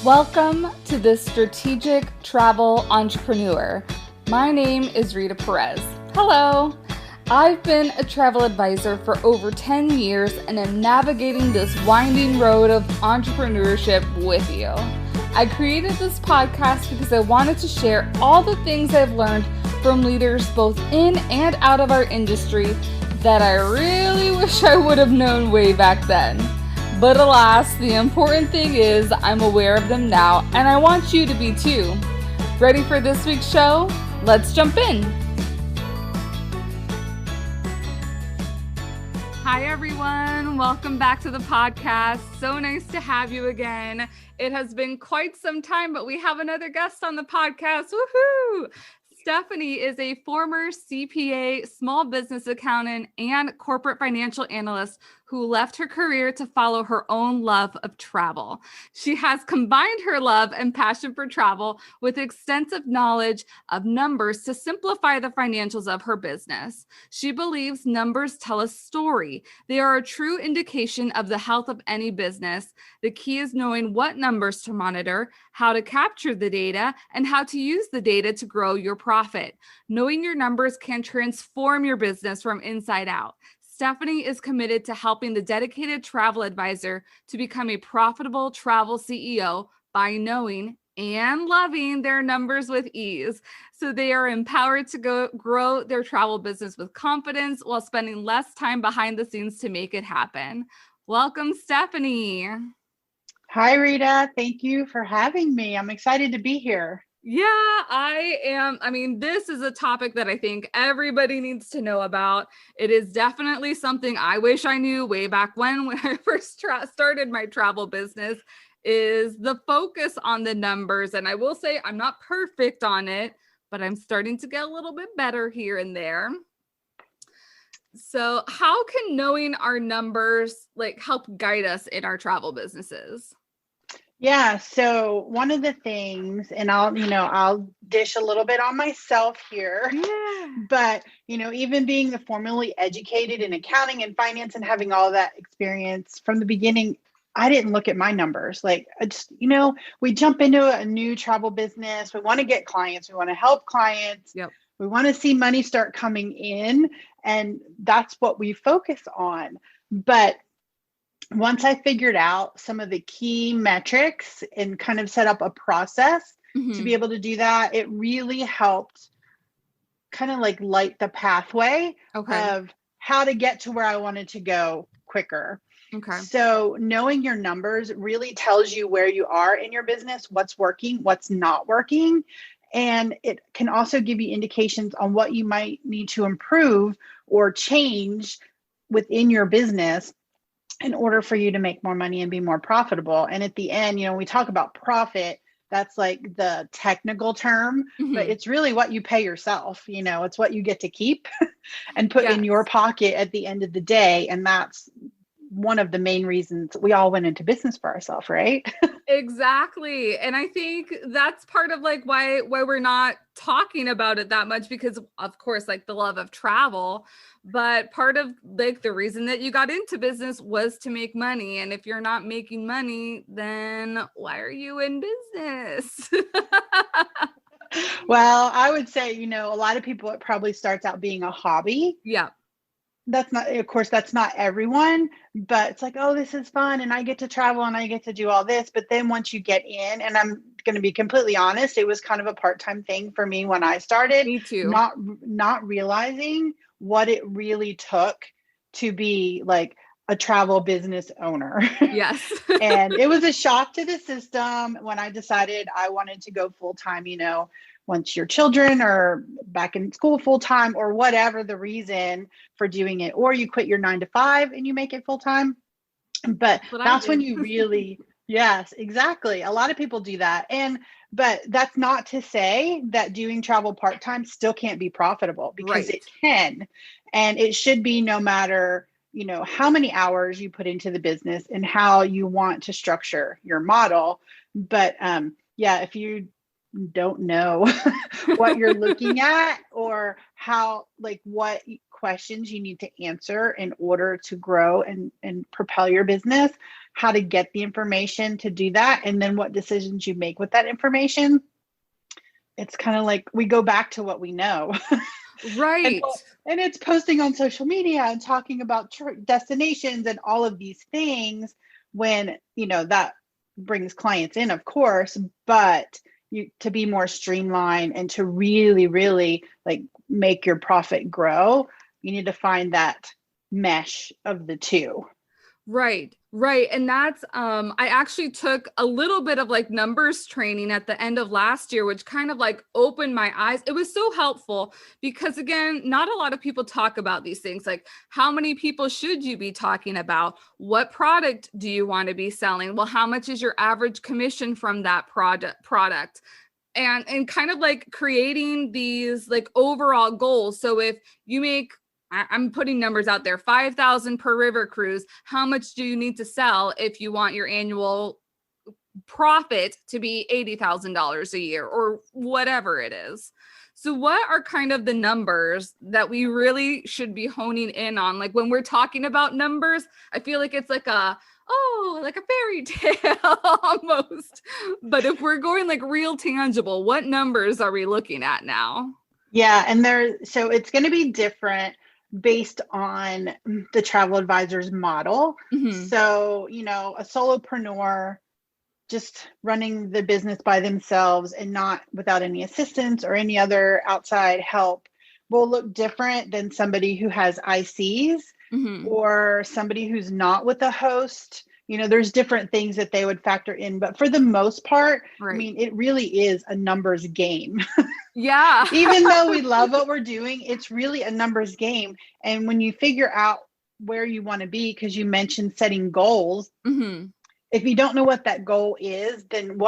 Welcome to the Strategic Travel Entrepreneur. My name is Rita Perez. Hello. I've been a travel advisor for over 10 years and am navigating this winding road of entrepreneurship with you. I created this podcast because I wanted to share all the things I've learned from leaders both in and out of our industry that I really wish I would have known way back then. But alas, the important thing is I'm aware of them now, and I want you to be too. Ready for this week's show? Let's jump in. Hi, everyone. Welcome back to the podcast. So nice to have you again. It has been quite some time, but we have another guest on the podcast. Woohoo! Stephanie is a former CPA, small business accountant, and corporate financial analyst who left her career to follow her own love of travel. She has combined her love and passion for travel with extensive knowledge of numbers to simplify the financials of her business. She believes numbers tell a story. They are a true indication of the health of any business. The key is knowing what numbers to monitor, how to capture the data, and how to use the data to grow your profit. Knowing your numbers can transform your business from inside out. Stephanie is committed to helping the dedicated travel advisor to become a profitable travel CEO by knowing and loving their numbers with ease, so they are empowered to grow their travel business with confidence while spending less time behind the scenes to make it happen. Welcome, Stephanie. Hi, Rita. Thank you for having me. I'm excited to be here. Yeah, I am. I mean, this is a topic that I think everybody needs to know about. It is definitely something I wish I knew way back when I first started my travel business, is the focus on the numbers. And I will say I'm not perfect on it, but I'm starting to get a little bit better here and there. So how can knowing our numbers help guide us in our travel businesses? Yeah. So one of the things, and I'll dish a little bit on myself here, but, even being the formally educated in accounting and finance and having all that experience from the beginning, I didn't look at my numbers. We jump into a new travel business. We want to get clients. We want to help clients. Yep. We want to see money start coming in, and that's what we focus on. But once I figured out some of the key metrics and kind of set up a process to be able to do that, it really helped kind of light the pathway of how to get to where I wanted to go quicker. Okay. So knowing your numbers really tells you where you are in your business, what's working, what's not working. And it can also give you indications on what you might need to improve or change within your business in order for you to make more money and be more profitable. And at the end, we talk about profit, that's like the technical term, but it's really what you pay yourself. It's what you get to keep and put in your pocket at the end of the day. And that's one of the main reasons we all went into business for ourselves, right? Exactly. And I think that's part of why we're not talking about it that much, because of course, the love of travel, but part of the reason that you got into business was to make money. And if you're not making money, then why are you in business? Well, I would say, a lot of people, it probably starts out being a hobby. Yeah. That's not everyone, but it's oh, this is fun. And I get to travel and I get to do all this. But then once you get in, and I'm going to be completely honest, it was kind of a part-time thing for me when I started. Me too. Not realizing what it really took to be a travel business owner. Yes. And it was a shock to the system when I decided I wanted to go full-time, once your children are back in school full-time or whatever the reason for doing it, or you quit your 9-to-5 and you make it full-time. But that's when you really, yes, exactly. A lot of people do that. But that's not to say that doing travel part-time still can't be profitable, because it can, and it should be, no matter, how many hours you put into the business and how you want to structure your model. But if you don't know what you're looking at, or how, what questions you need to answer in order to grow and propel your business, how to get the information to do that, and then what decisions you make with that information. It's kind of like we go back to what we know. Right. And it's posting on social media and talking about destinations and all of these things when, that brings clients in, of course, but to be more streamlined and to really, really like make your profit grow, you need to find that mesh of the two. Right. And that's, I actually took a little bit of like numbers training at the end of last year, which kind of like opened my eyes. It was so helpful because again, not a lot of people talk about these things. Like how many people should you be talking about? What product do you want to be selling? Well, how much is your average commission from that product? And kind of like creating these like overall goals. So if you make, I'm putting numbers out there, 5,000 per river cruise. How much do you need to sell if you want your annual profit to be $80,000 a year or whatever it is? So what are kind of the numbers that we really should be honing in on? Like when we're talking about numbers, I feel like it's like like a fairy tale almost. But if we're going like real tangible, what numbers are we looking at now? Yeah. So it's going to be different based on the travel advisor's model. Mm-hmm. So, a solopreneur just running the business by themselves and not without any assistance or any other outside help will look different than somebody who has ICs or somebody who's not with a host. There's different things that they would factor in, but for the most part, right. I mean, it really is a numbers game. Yeah. Even though we love what we're doing, it's really a numbers game. And when you figure out where you want to be, because you mentioned setting goals, if you don't know what that goal is, then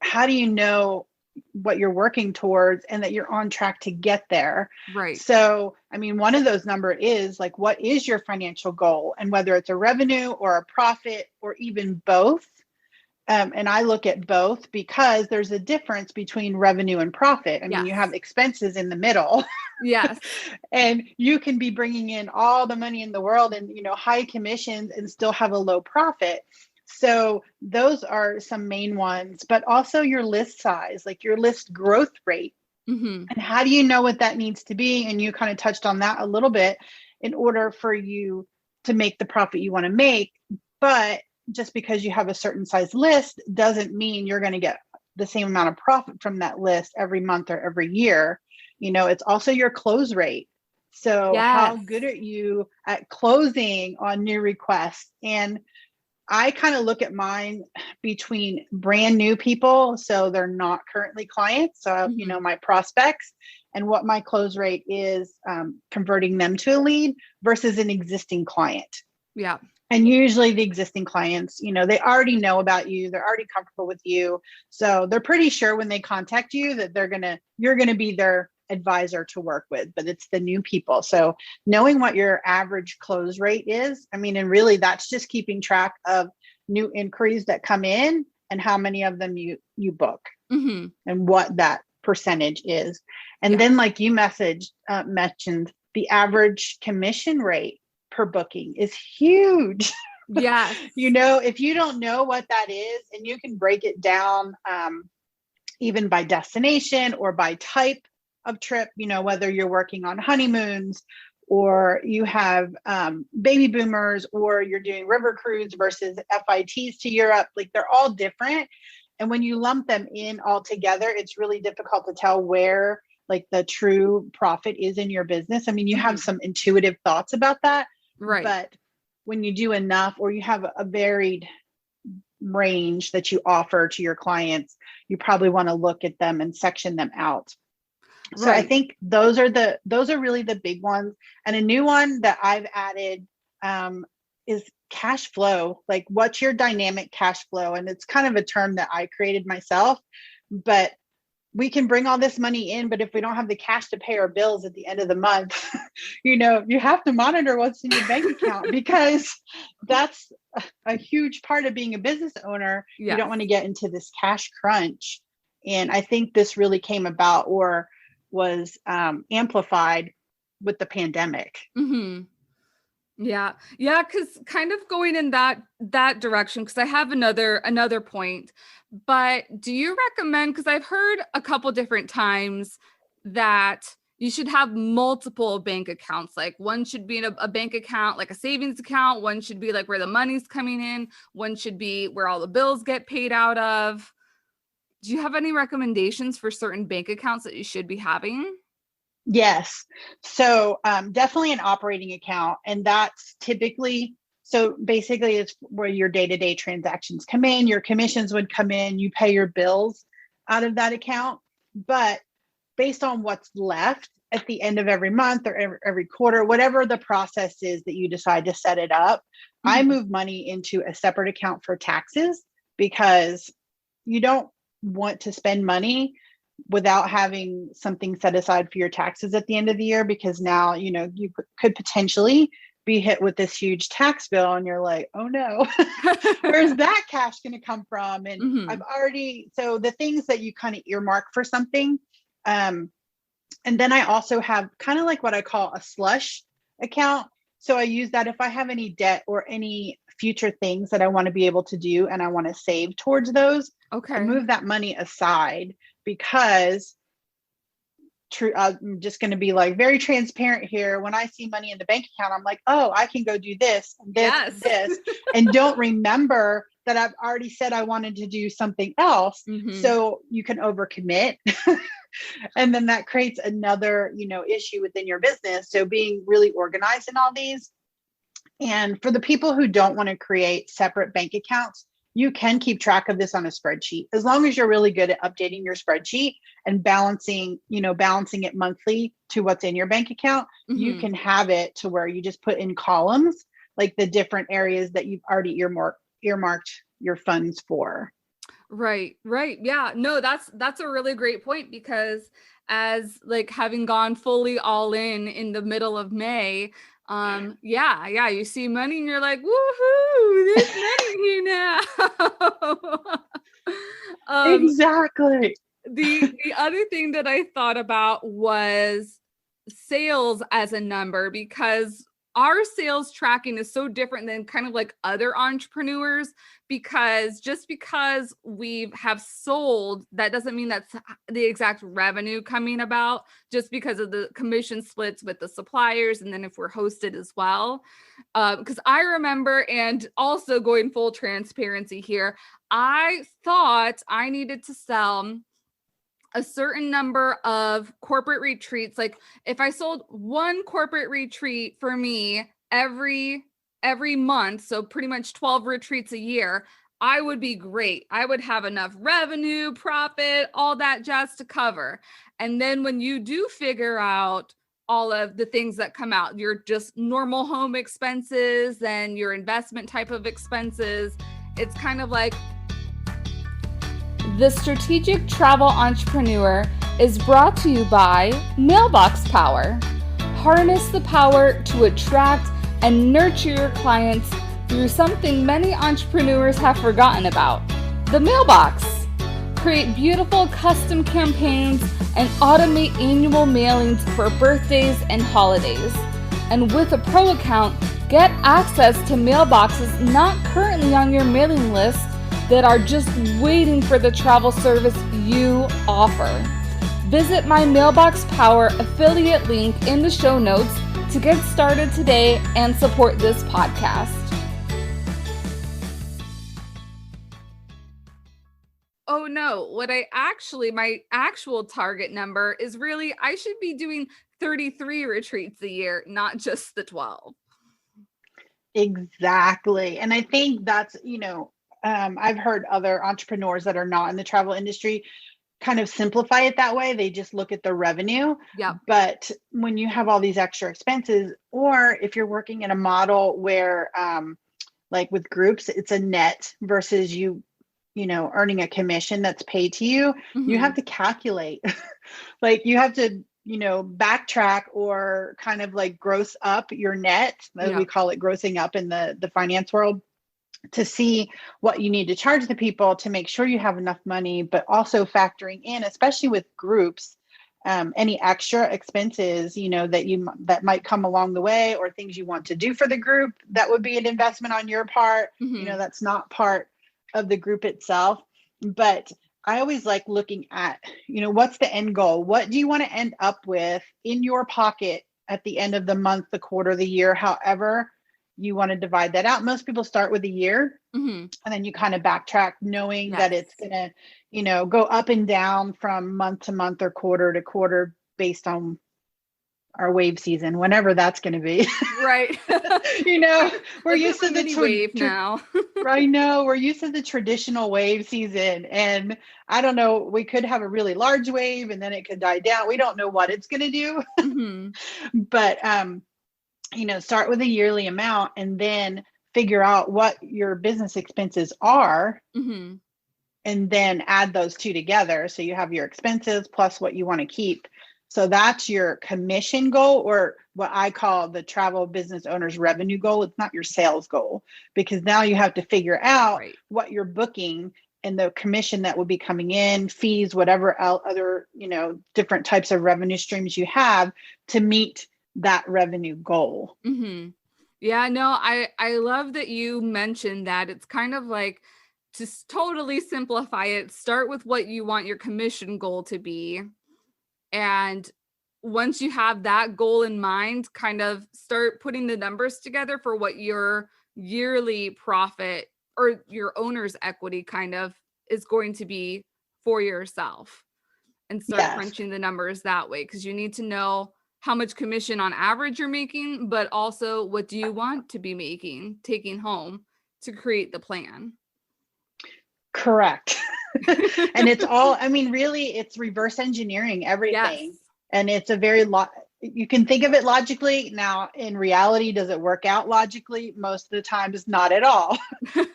how do you know what you're working towards and that you're on track to get there? Right. So, I mean, one of those numbers is like, what is your financial goal? And whether it's a revenue or a profit or even both. And I look at both because there's a difference between revenue and profit. I mean, you have expenses in the middle. Yes. And you can be bringing in all the money in the world and, high commissions and still have a low profit. So those are some main ones, but also your list size, like your list growth rate. And how do you know what that needs to be? And you kind of touched on that a little bit in order for you to make the profit you want to make. But just because you have a certain size list doesn't mean you're going to get the same amount of profit from that list every month or every year. It's also your close rate. So how good are you at closing on new requests? And I kind of look at mine between brand new people. So they're not currently clients. So, my prospects and what my close rate is converting them to a lead versus an existing client. Yeah. And usually the existing clients, they already know about you. They're already comfortable with you. So they're pretty sure when they contact you that you're going to be their advisor to work with, but it's the new people. So knowing what your average close rate is, I mean, and really that's just keeping track of new inquiries that come in and how many of them you book and what that percentage is. And then like you mentioned, the average commission rate per booking is huge. Yeah. If you don't know what that is, and you can break it down even by destination or by type of trip, whether you're working on honeymoons or you have baby boomers or you're doing river cruise versus FITs to Europe, like they're all different. And when you lump them in all together, it's really difficult to tell where like the true profit is in your business. I mean, you have some intuitive thoughts about that, right? But when you do enough or you have a varied range that you offer to your clients, you probably want to look at them and section them out. So I think those are really the big ones. And a new one that I've added is cash flow. Like, what's your dynamic cash flow? And it's kind of a term that I created myself, but we can bring all this money in, but if we don't have the cash to pay our bills at the end of the month, you have to monitor what's in your bank account because that's a huge part of being a business owner. Yeah. You don't want to get into this cash crunch. And I think this really came about or was amplified with the pandemic. Yeah. Yeah. Cause kind of going in that direction, cause I have another point, but do you recommend, cause I've heard a couple different times that you should have multiple bank accounts. Like one should be in a bank account, like a savings account. One should be like where the money's coming in. One should be where all the bills get paid out of. Do you have any recommendations for certain bank accounts that you should be having? Yes. So definitely an operating account. And that's typically, so basically it's where your day-to-day transactions come in, your commissions would come in, you pay your bills out of that account. But based on what's left at the end of every month or every quarter, whatever the process is that you decide to set it up, I Mhm. move money into a separate account for taxes because you don't want to spend money without having something set aside for your taxes at the end of the year, because now, you could potentially be hit with this huge tax bill and you're like, oh no, where's that cash going to come from? And Mhm. so the things that you kind of earmark for something. And then I also have kind of like what I call a slush account. So I use that if I have any debt or any future things that I want to be able to do and I want to save towards those, I Okay. move that money aside because I'm just going to be like very transparent here. When I see money in the bank account, I'm like, oh, I can go do this and this and Yes. this, and don't remember that I've already said I wanted to do something else. Mhm. So you can overcommit. And then that creates another, issue within your business. So being really organized in all these. And for the people who don't want to create separate bank accounts, you can keep track of this on a spreadsheet. As long as you're really good at updating your spreadsheet and balancing it monthly to what's in your bank account, you Mhm. can have it to where you just put in columns, like the different areas that you've already earmarked your funds for. Right, right. Yeah. No, that's a really great point because as like having gone fully all in the middle of May, yeah, yeah, you see money and you're like, woohoo, there's money here now. um Exactly. the other thing that I thought about was sales as a number, because our sales tracking is so different than kind of like other entrepreneurs, because just because we have sold, that doesn't mean that's the exact revenue coming about, just because of the commission splits with the suppliers and then if we're hosted as well. Because I remember, and also going full transparency here, I thought I needed to sell a certain number of corporate retreats. Like if I sold one corporate retreat for me every month, so pretty much 12 retreats a year, I would be great. I would have enough revenue, profit, all that jazz to cover. And then when you do figure out all of the things that come out, your just normal home expenses and your investment type of expenses, it's kind of like, the Strategic Travel Entrepreneur is brought to you by Mailbox Power. Harness the power to attract and nurture your clients through something many entrepreneurs have forgotten about: the mailbox. Create beautiful custom campaigns and automate annual mailings for birthdays and holidays. And with a pro account, get access to mailboxes not currently on your mailing list that are just waiting for the travel service you offer. Visit my Mailbox Power affiliate link in the show notes to get started today and support this podcast. Oh no, my actual target number is really, I should be doing 33 retreats a year, not just the 12. Exactly. And I think that's, I've heard other entrepreneurs that are not in the travel industry kind of simplify it that way. They just look at the revenue. Yep. But when you have all these extra expenses, or if you're working in a model where, like with groups, it's a net versus earning a commission that's paid to you, you have Mm-hmm. to calculate. Like you have to, backtrack or kind of like gross up your net, as we Yep. call it, grossing up in the finance world, to see what you need to charge the people to make sure you have enough money, but also factoring in, especially with groups, any extra expenses, that might come along the way, or things you want to do for the group, that would be an investment on your part. That's not part of the group itself. But I always like looking at, what's the end goal? What do you want to end up with in your pocket at the end of the month, the quarter, the year, however you want to divide that out. Most people start with a year, and then you kind of backtrack, knowing that it's going to, go up and down from month to month or quarter to quarter based on our wave season, whenever that's going to be. Right. We're used to the wave now. I know we're used to the traditional wave season, and I don't know, we could have a really large wave and then it could die down. We don't know what it's going to do. But start with a yearly amount and then figure out what your business expenses are, and then add those two together. So you have your expenses plus what you want to keep. So that's your commission goal, or what I call the travel business owner's revenue goal. It's not your sales goal, because now you have to figure out what you're booking and the commission that will be coming in, fees, whatever other, different types of revenue streams you have to meet that revenue goal. Yeah, no, I love that you mentioned that. It's kind of like, to totally simplify it, start with what you want your commission goal to be. And once you have that goal in mind, kind of start putting the numbers together for what your yearly profit or your owner's equity kind of is going to be for yourself, and start crunching the numbers that way. Because you need to know how much commission on average you're making, but also what do you want to be taking home to create the plan. Correct. And it's all, really, it's reverse engineering everything. Yes. And it's a very you can think of it logically. Now, in reality, does it work out logically? Most of the time, is not at all.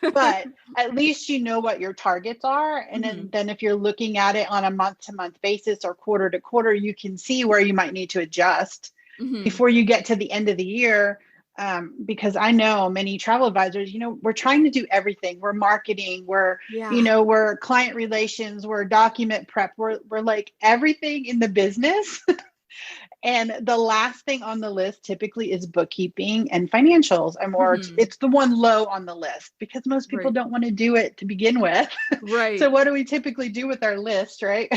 But at least you know what your targets are. And then if you're looking at it on a month-to-month basis or quarter-to-quarter, you can see where you might need to adjust before you get to the end of the year. Because I know many travel advisors, we're trying to do everything. We're marketing, we're client relations, we're document prep, we're like everything in the business. And the last thing on the list typically is bookkeeping and financials. It's the one low on the list, because most people don't want to do it to begin with. Right. So what do we typically do with our list, right?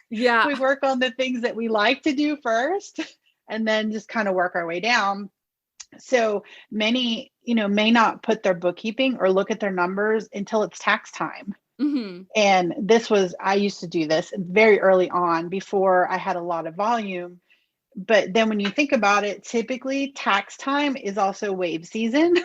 Yeah. We work on the things that we like to do first, and then just kind of work our way down. So many, may not put their bookkeeping or look at their numbers until it's tax time. And I used to do this very early on before I had a lot of volume. But then when you think about it, typically tax time is also wave season.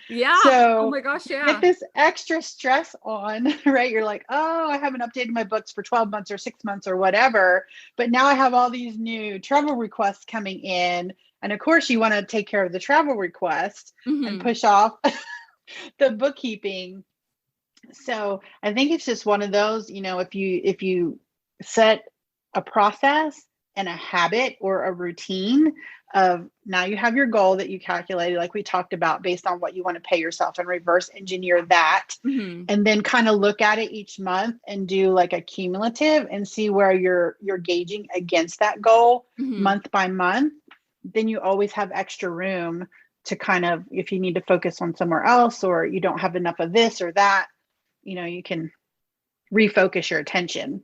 Yeah. So oh my gosh, yeah. Get this extra stress on, right? You're like, oh, I haven't updated my books for 12 months or 6 months or whatever. But now I have all these new travel requests coming in. And of course, you want to take care of the travel request and push off the bookkeeping. So I think it's just one of those, if you set a process and a habit or a routine of, now you have your goal that you calculated, like we talked about, based on what you want to pay yourself, and reverse engineer that. And then kind of look at it each month and do like a cumulative and see where you're gauging against that goal month by month. Then you always have extra room to kind of, if you need to focus on somewhere else, or you don't have enough of this or that, you can refocus your attention.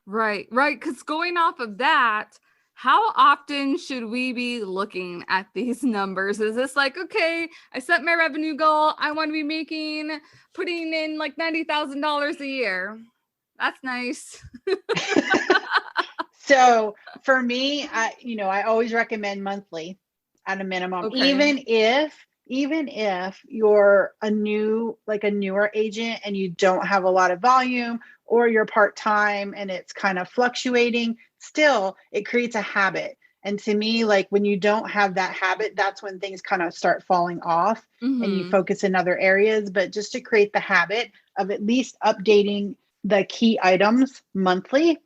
Right. Because going off of that, how often should we be looking at these numbers? Is this like, okay, I set my revenue goal, I want to be putting in like $90,000 a year. That's nice. So for me, I always recommend monthly at a minimum, even if you're a newer agent and you don't have a lot of volume, or you're part-time and it's kind of fluctuating, still it creates a habit. And to me, like when you don't have that habit, that's when things kind of start falling off and you focus in other areas. But just to create the habit of at least updating the key items monthly.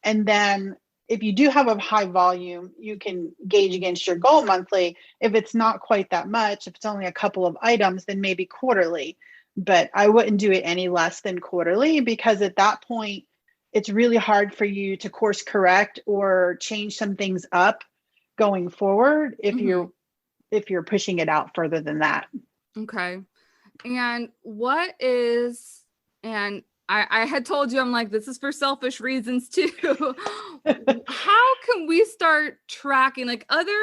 And then if you do have a high volume, you can gauge against your goal monthly. If it's not quite that much, if it's only a couple of items, then maybe quarterly. But I wouldn't do it any less than quarterly, because at that point, it's really hard for you to course correct or change some things up going forward if you're pushing it out further than that. Okay. And I had told you, I'm like, this is for selfish reasons too. How can we start tracking, like, other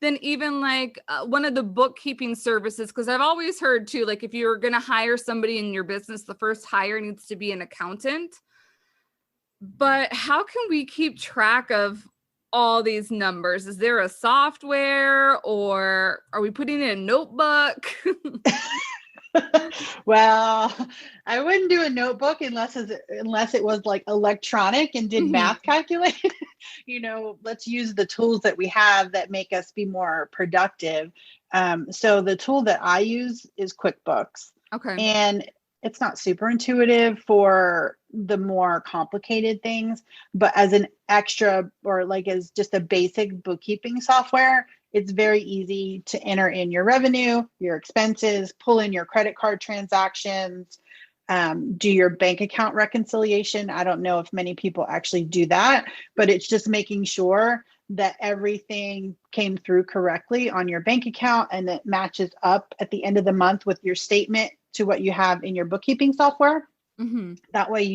than even like one of the bookkeeping services? Because I've always heard too, like, if you're going to hire somebody in your business, the first hire needs to be an accountant. But how can we keep track of all these numbers? Is there a software, or are we putting in a notebook? Well, I wouldn't do a notebook unless it was like electronic and did math calculate. Let's use the tools that we have that make us be more productive. So the tool that I use is QuickBooks. Okay. And it's not super intuitive for the more complicated things, but as an extra, or like as just a basic bookkeeping software, it's very easy to enter in your revenue, your expenses, pull in your credit card transactions, do your bank account reconciliation. I don't know if many people actually do that, but it's just making sure that everything came through correctly on your bank account and it matches up at the end of the month with your statement to what you have in your bookkeeping software. That way,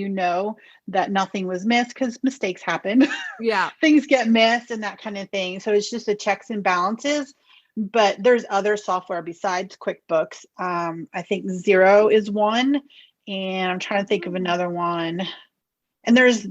that nothing was missed, because mistakes happen. Yeah. Things get missed and that kind of thing. So it's just a checks and balances. But there's other software besides QuickBooks. I think Xero is one, and I'm trying to think of another one. And there's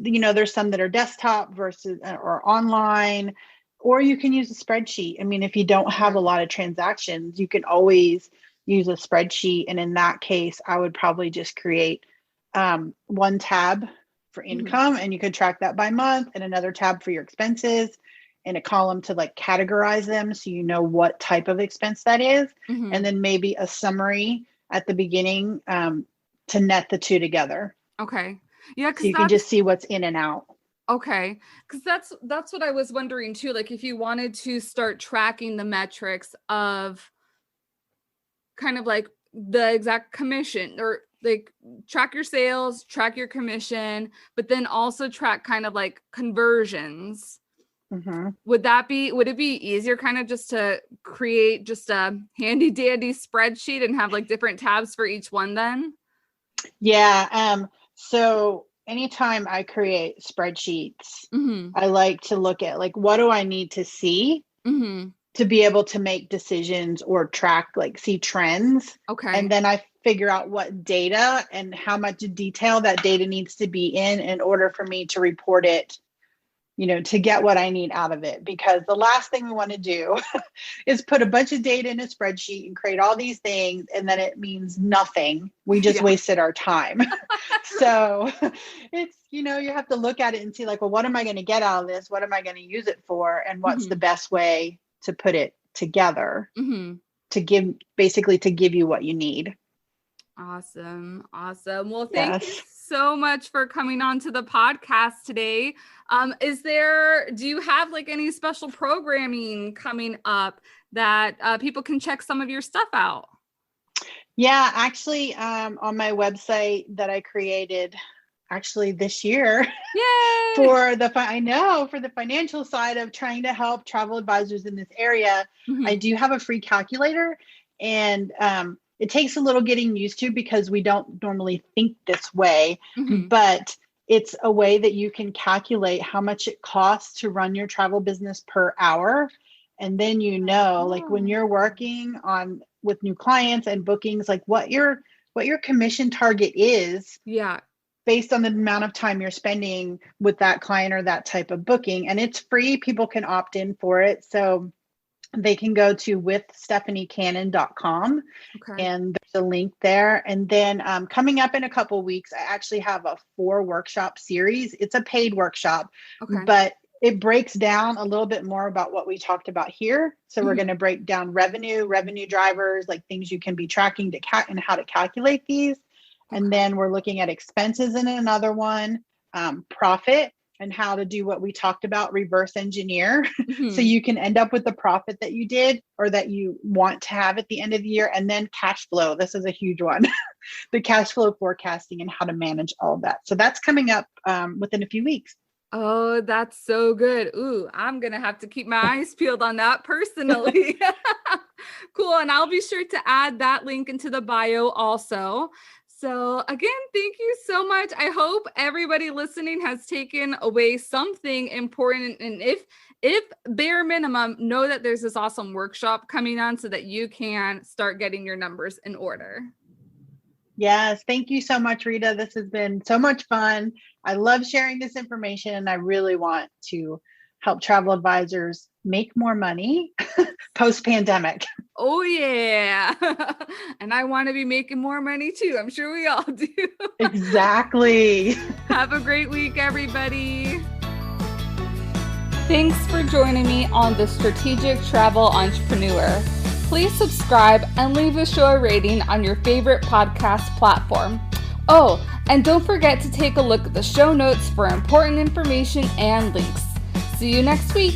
some that are desktop versus or online, or you can use a spreadsheet. I mean, if you don't have a lot of transactions, you can always use a spreadsheet. And in that case, I would probably just create one tab for income, and you could track that by month, and another tab for your expenses, and a column to like categorize them so you know what type of expense that is, and then maybe a summary at the beginning to net the two together. Okay. Yeah, because so you can just see what's in and out. Okay, because that's what I was wondering too. Like, if you wanted to start tracking the metrics of kind of like the exact commission, or like track your sales, track your commission, but then also track kind of like conversions. Would it be easier kind of just to create just a handy dandy spreadsheet and have like different tabs for each one then? Yeah. So anytime I create spreadsheets, I like to look at like, what do I need to see to be able to make decisions or track, like see trends. Okay. And then I figure out what data and how much detail that data needs to be in order for me to report it, to get what I need out of it. Because the last thing we want to do is put a bunch of data in a spreadsheet and create all these things, and then it means nothing. We just wasted our time. So it's, you have to look at it and see like, well, what am I going to get out of this? What am I going to use it for? And what's the best way to put it together to give you what you need. Awesome. Well, thank you so much for coming on to the podcast today. Do you have like any special programming coming up that people can check some of your stuff out? Yeah, actually, on my website that I created actually this year for the financial side of trying to help travel advisors in this area, I do have a free calculator, and it takes a little getting used to because we don't normally think this way, but it's a way that you can calculate how much it costs to run your travel business per hour. And then, like when you're working with new clients and bookings, like what your commission target is. Yeah. Based on the amount of time you're spending with that client or that type of booking. And it's free. People can opt in for it. So they can go to withstephaniecannon.com and there's a link there. And then coming up in a couple weeks, I actually have a 4-workshop series. It's a paid workshop, but it breaks down a little bit more about what we talked about here. So we're going to break down revenue drivers, like things you can be tracking and how to calculate these. And then we're looking at expenses in another one, profit, and how to do what we talked about, reverse engineer. Mhm. So you can end up with the profit that you did or that you want to have at the end of the year. And then cash flow. This is a huge one. The cash flow forecasting and how to manage all of that. So that's coming up within a few weeks. Oh, that's so good. Ooh, I'm going to have to keep my eyes peeled on that personally. Cool. And I'll be sure to add that link into the bio also. So again, thank you so much. I hope everybody listening has taken away something important. And if bare minimum, know that there's this awesome workshop coming on so that you can start getting your numbers in order. Yes. Thank you so much, Rita. This has been so much fun. I love sharing this information, and I really want to help travel advisors make more money post-pandemic. Oh, yeah. And I want to be making more money too. I'm sure we all do. Exactly. Have a great week, everybody. Thanks for joining me on The Strategic Travel Entrepreneur. Please subscribe and leave a show rating on your favorite podcast platform. Oh, and don't forget to take a look at the show notes for important information and links. See you next week.